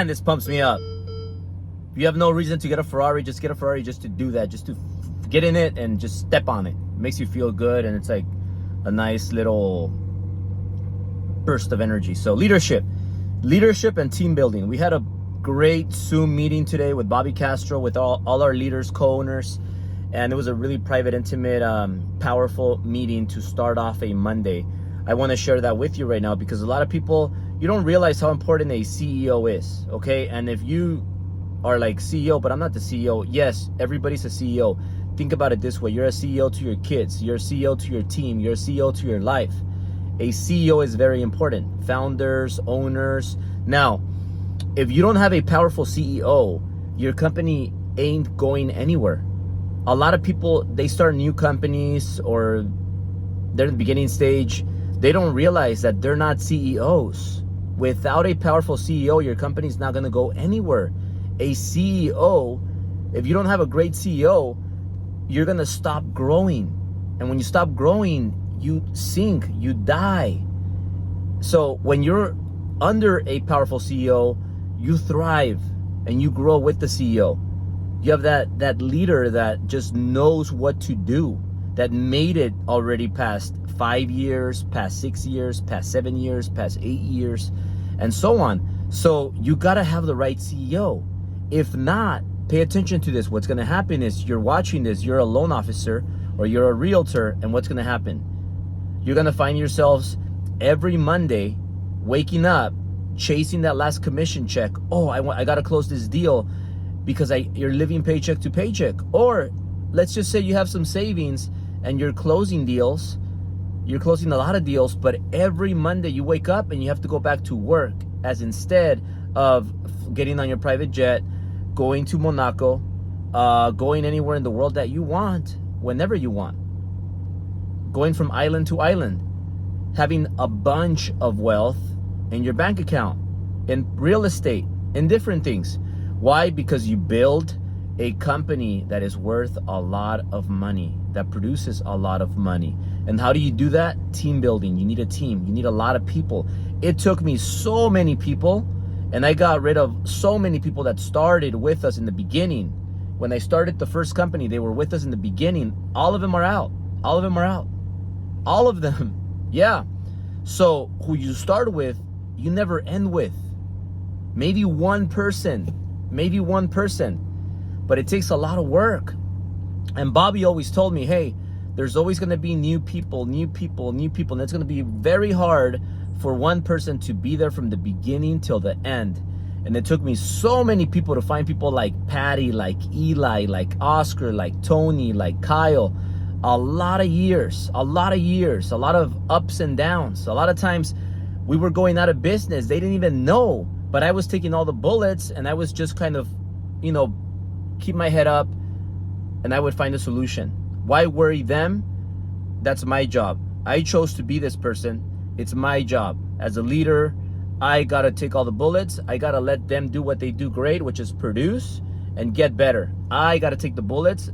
man, this pumps me up. If you have no reason to get a Ferrari, just get a Ferrari just to do that, just to get in it and just step on it. It makes you feel good, and it's like a nice little burst of energy. So leadership and team building. We had a great Zoom meeting today with Bobby Castro, with all our leaders, co-owners, and it was a really private, intimate, powerful meeting to start off a Monday. I want to share that with you right now because a lot of people, you don't realize how important a CEO is, okay? And if you are like CEO, but I'm not the CEO. Yes, everybody's a CEO. Think about it this way. You're a CEO to your kids. You're a CEO to your team. You're a CEO to your life. A CEO is very important. Founders, owners. Now, if you don't have a powerful CEO, your company ain't going anywhere. A lot of people, they start new companies or they're in the beginning stage. They don't realize that they're not CEOs. Without a powerful CEO, your company's not going to go anywhere. A CEO, if you don't have a great CEO, you're going to stop growing. And when you stop growing, you sink, you die. So when you're under a powerful CEO, you thrive and you grow with the CEO. You have that leader that just knows what to do, that made it already past 5 years, past 6 years, past 7 years, past 8 years, and so on. So you got to have the right CEO. If not, pay attention to this. What's going to happen is you're watching this, you're a loan officer or you're a realtor, and what's going to happen? You're going to find yourselves every Monday waking up, chasing that last commission check. Oh, I got to close this deal because you're living paycheck to paycheck. Or let's just say you have some savings and you're closing deals. You're closing a lot of deals, but every Monday you wake up and you have to go back to work, as instead of getting on your private jet, going to Monaco, going anywhere in the world that you want, whenever you want, going from island to island, having a bunch of wealth in your bank account, in real estate, in different things. Why? Because you build a company that is worth a lot of money, that produces a lot of money. And how do you do that? Team building. You need a team. You need a lot of people. It took me so many people, and I got rid of so many people that started with us in the beginning. When I started the first company, they were with us in the beginning. All of them are out. All of them are out. All of them. Yeah. So who you start with, you never end with. Maybe one person. But it takes a lot of work. And Bobby always told me, hey, there's always going to be new people. And it's going to be very hard for one person to be there from the beginning till the end. And it took me so many people to find people like Patty, like Eli, like Oscar, like Tony, like Kyle. A lot of years, a lot of ups and downs. A lot of times we were going out of business. They didn't even know, but I was taking all the bullets and I was just kind of, keep my head up and I would find a solution. Why worry them? That's my job. I chose to be this person. It's my job. As a leader, I got to take all the bullets. I got to let them do what they do great, which is produce and get better. I got to take the bullets.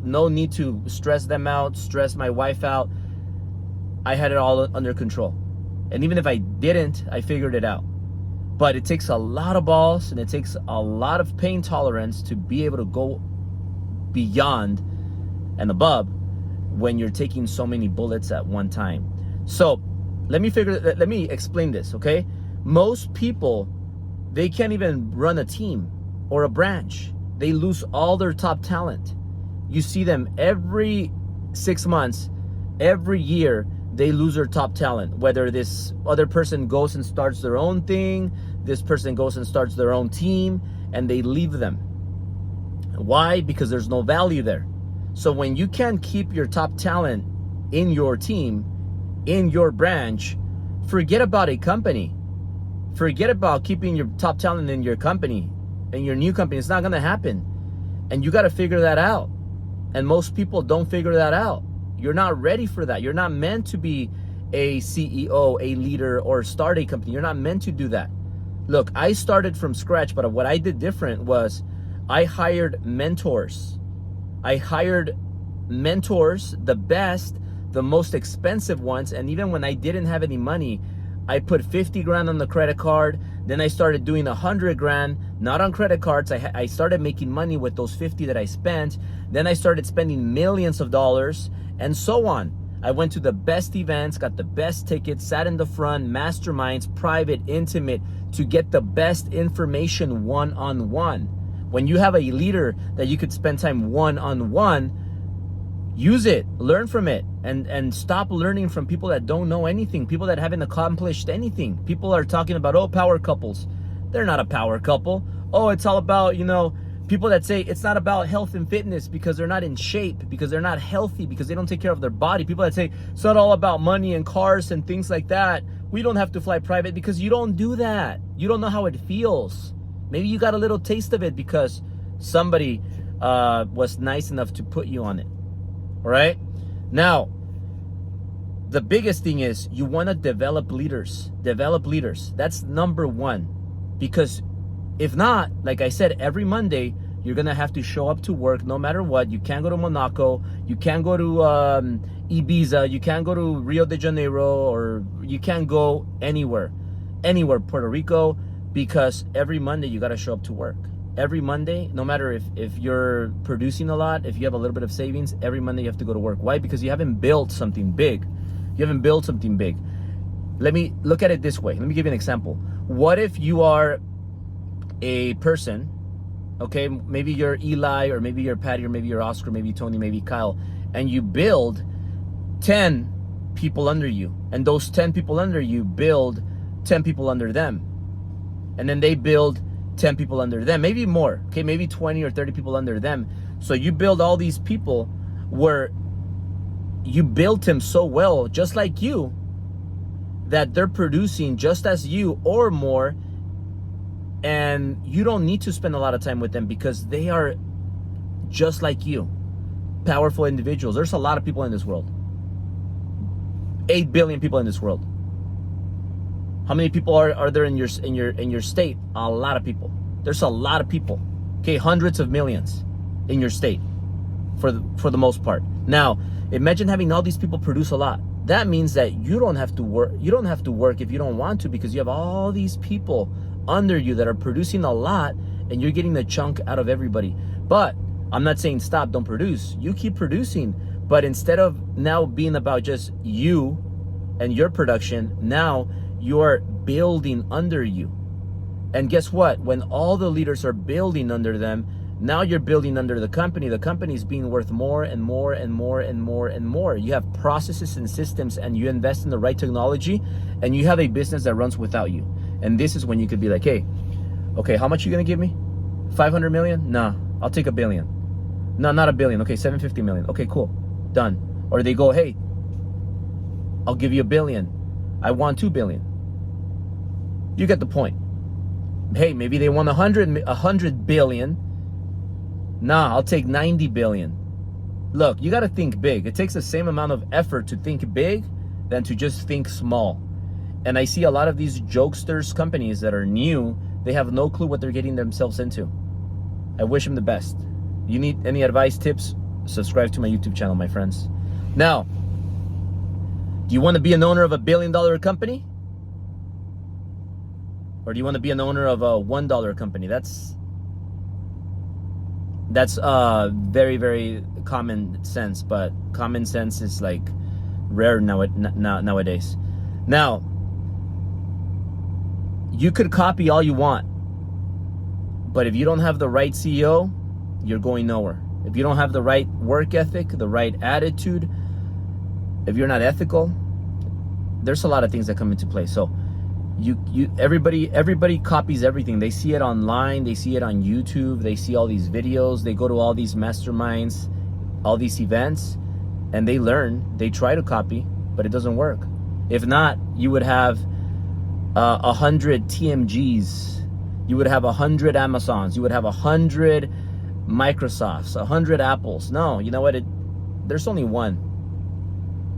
No need to stress them out, stress my wife out. I had it all under control. And even if I didn't, I figured it out. But it takes a lot of balls and it takes a lot of pain tolerance to be able to go beyond and above when you're taking so many bullets at one time. So let me explain this, okay? Most people, they can't even run a team or a branch. They lose all their top talent. You see them every 6 months, every year, they lose their top talent. Whether this other person goes and starts their own thing, this person goes and starts their own team, and they leave them. Why? Because there's no value there. So when you can't keep your top talent in your team, in your branch, forget about a company. Forget about keeping your top talent in your company, in your new company. It's not going to happen. And you got to figure that out. And most people don't figure that out. You're not ready for that. You're not meant to be a CEO, a leader, or start a company. You're not meant to do that. Look, I started from scratch, but what I did different was I hired mentors. I hired mentors, the best, the most expensive ones. And even when I didn't have any money, I put 50 grand on the credit card. Then I started doing 100 grand, not on credit cards. I started making money with those 50 that I spent. Then I started spending millions of dollars and so on. I went to the best events, got the best tickets, sat in the front, masterminds, private, intimate, to get the best information one-on-one. When you have a leader that you could spend time one-on-one, use it, learn from it, and stop learning from people that don't know anything, people that haven't accomplished anything. People are talking about, oh, power couples. They're not a power couple. Oh, it's all about, people that say it's not about health and fitness because they're not in shape, because they're not healthy, because they don't take care of their body. People that say it's not all about money and cars and things like that. We don't have to fly private, because you don't do that. You don't know how it feels. Maybe you got a little taste of it because somebody was nice enough to put you on it. All right? Now, the biggest thing is you want to develop leaders. Develop leaders. That's number one. Because if not, like I said, every Monday, you're going to have to show up to work no matter what. You can't go to Monaco. You can't go to Ibiza. You can't go to Rio de Janeiro, or you can't go anywhere, Puerto Rico, because every Monday you got to show up to work. Every Monday, no matter if you're producing a lot, if you have a little bit of savings, every Monday you have to go to work. Why? Because you haven't built something big. You haven't built something big. Let me look at it this way. Let me give you an example. What if you are a person, okay, maybe you're Eli, or maybe you're Patty, or maybe you're Oscar, maybe Tony, maybe Kyle, and you build 10 people under you, and those 10 people under you build 10 people under them, and then they build 10 people under them, maybe more, okay, maybe 20 or 30 people under them. So you build all these people where you built them so well, just like you, that they're producing just as you or more, and you don't need to spend a lot of time with them because they are just like you, powerful individuals. There's a lot of people in this world. 8 billion people in this world. How many people are there in your state? A lot of people. There's a lot of people. Okay, hundreds of millions in your state for the most part. Now, imagine having all these people produce a lot. That means that you don't have to work. You don't have to work if you don't want to, because you have all these people under you that are producing a lot, and you're getting the chunk out of everybody. But I'm not saying stop, don't produce. You keep producing, but instead of now being about just you and your production, now you're building under you. And guess what? When all the leaders are building under them, now you're building under the company. The company is being worth more and more and more and more and more. You have processes and systems, and you invest in the right technology, and you have a business that runs without you. And this is when you could be like, hey, okay, how much are you gonna give me? 500 million? Nah, I'll take $1 billion. No, not $1 billion. Okay, 750 million. Okay, cool, done. Or they go, hey, I'll give you $1 billion. I want $2 billion. You get the point. Hey, maybe they want 100 billion. Nah, I'll take 90 billion. Look, you got to think big. It takes the same amount of effort to think big than to just think small. And I see a lot of these jokesters companies that are new, they have no clue what they're getting themselves into. I wish them the best. You need any advice, tips? Subscribe to my YouTube channel, my friends. Now, do you want to be an owner of $1 billion company? Or do you want to be an owner of a $1 company? That's very, very common sense, but common sense is like rare nowadays. Now, you could copy all you want, but if you don't have the right CEO, you're going nowhere. If you don't have the right work ethic, the right attitude, if you're not ethical, there's a lot of things that come into play. So everybody copies everything. They see it online, they see it on YouTube, they see all these videos, they go to all these masterminds, all these events, and they learn, they try to copy, but it doesn't work. If not, you would have 100 TMGs, you would have 100 Amazons, you would have 100 Microsofts, 100 Apples. No, you know what? There's only one.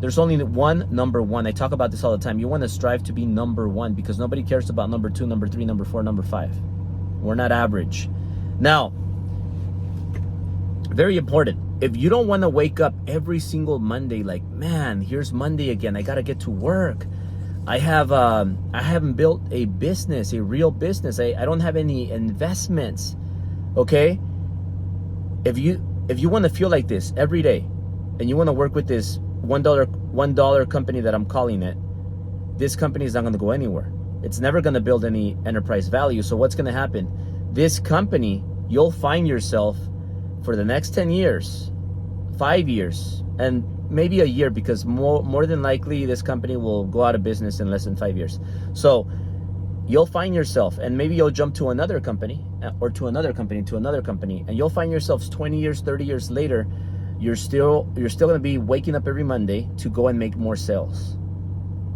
There's only one number one. I talk about this all the time. You want to strive to be number one, because nobody cares about number 2, number 3, number 4, number 5. We're not average. Now, very important. If you don't want to wake up every single Monday like, man, here's Monday again, I got to get to work. I haven't built a business, a real business. I don't have any investments. Okay? If you want to feel like this every day, and you want to work with this $1 company that I'm calling it, this company is not going to go anywhere. It's never going to build any enterprise value. So what's going to happen? This company, you'll find yourself for the next 10 years, 5 years, and maybe a year, because more than likely this company will go out of business in less than 5 years. So you'll find yourself, and maybe you'll jump to another company, or to another company, to another company, and you'll find yourselves 20 years, 30 years later, you're still going to be waking up every Monday to go and make more sales,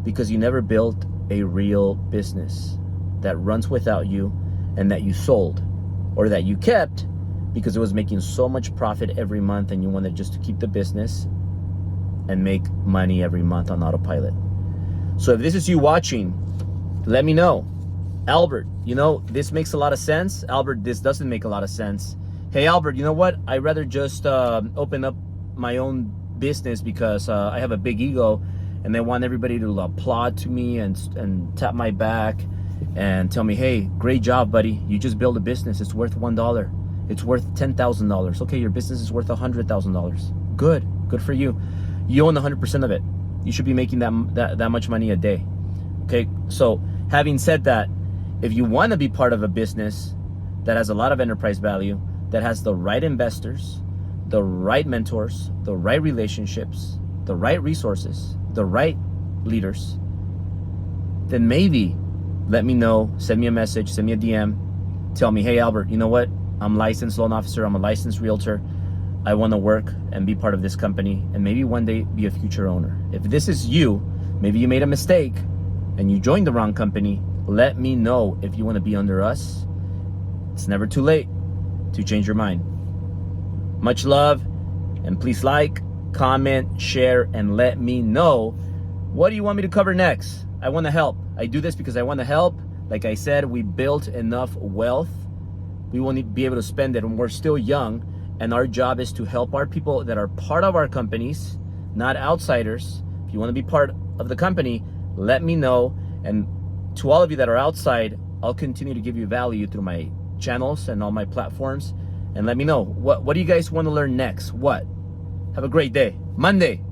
because you never built a real business that runs without you, and that you sold, or that you kept because it was making so much profit every month, and you wanted just to keep the business and make money every month on autopilot. So if this is you watching, let me know. Albert, this makes a lot of sense. Albert, this doesn't make a lot of sense. Hey, Albert, you know what? I'd rather just open up my own business because I have a big ego, and they want everybody to applaud to me and tap my back and tell me, hey, great job, buddy. You just built a business. It's worth $1. It's worth $10,000. Okay, your business is worth $100,000. Good for you. You own 100% of it. You should be making that much money a day. Okay, so having said that, if you want to be part of a business that has a lot of enterprise value, that has the right investors, the right mentors, the right relationships, the right resources, the right leaders, then maybe let me know, send me a message, send me a DM, tell me, hey, Albert, you know what? I'm a licensed loan officer, I'm a licensed realtor. I want to work and be part of this company, and maybe one day be a future owner. If this is you, maybe you made a mistake and you joined the wrong company, let me know if you want to be under us. It's never too late to change your mind. Much love, and please like, comment, share, and let me know, what do you want me to cover next? I want to help. I do this because I want to help. Like I said, we built enough wealth. We won't be able to spend it when we're still young, and our job is to help our people that are part of our companies, not outsiders. If you want to be part of the company, let me know. And to all of you that are outside, I'll continue to give you value through my channels and all my platforms. And let me know, what do you guys want to learn next? What? Have a great day. Monday.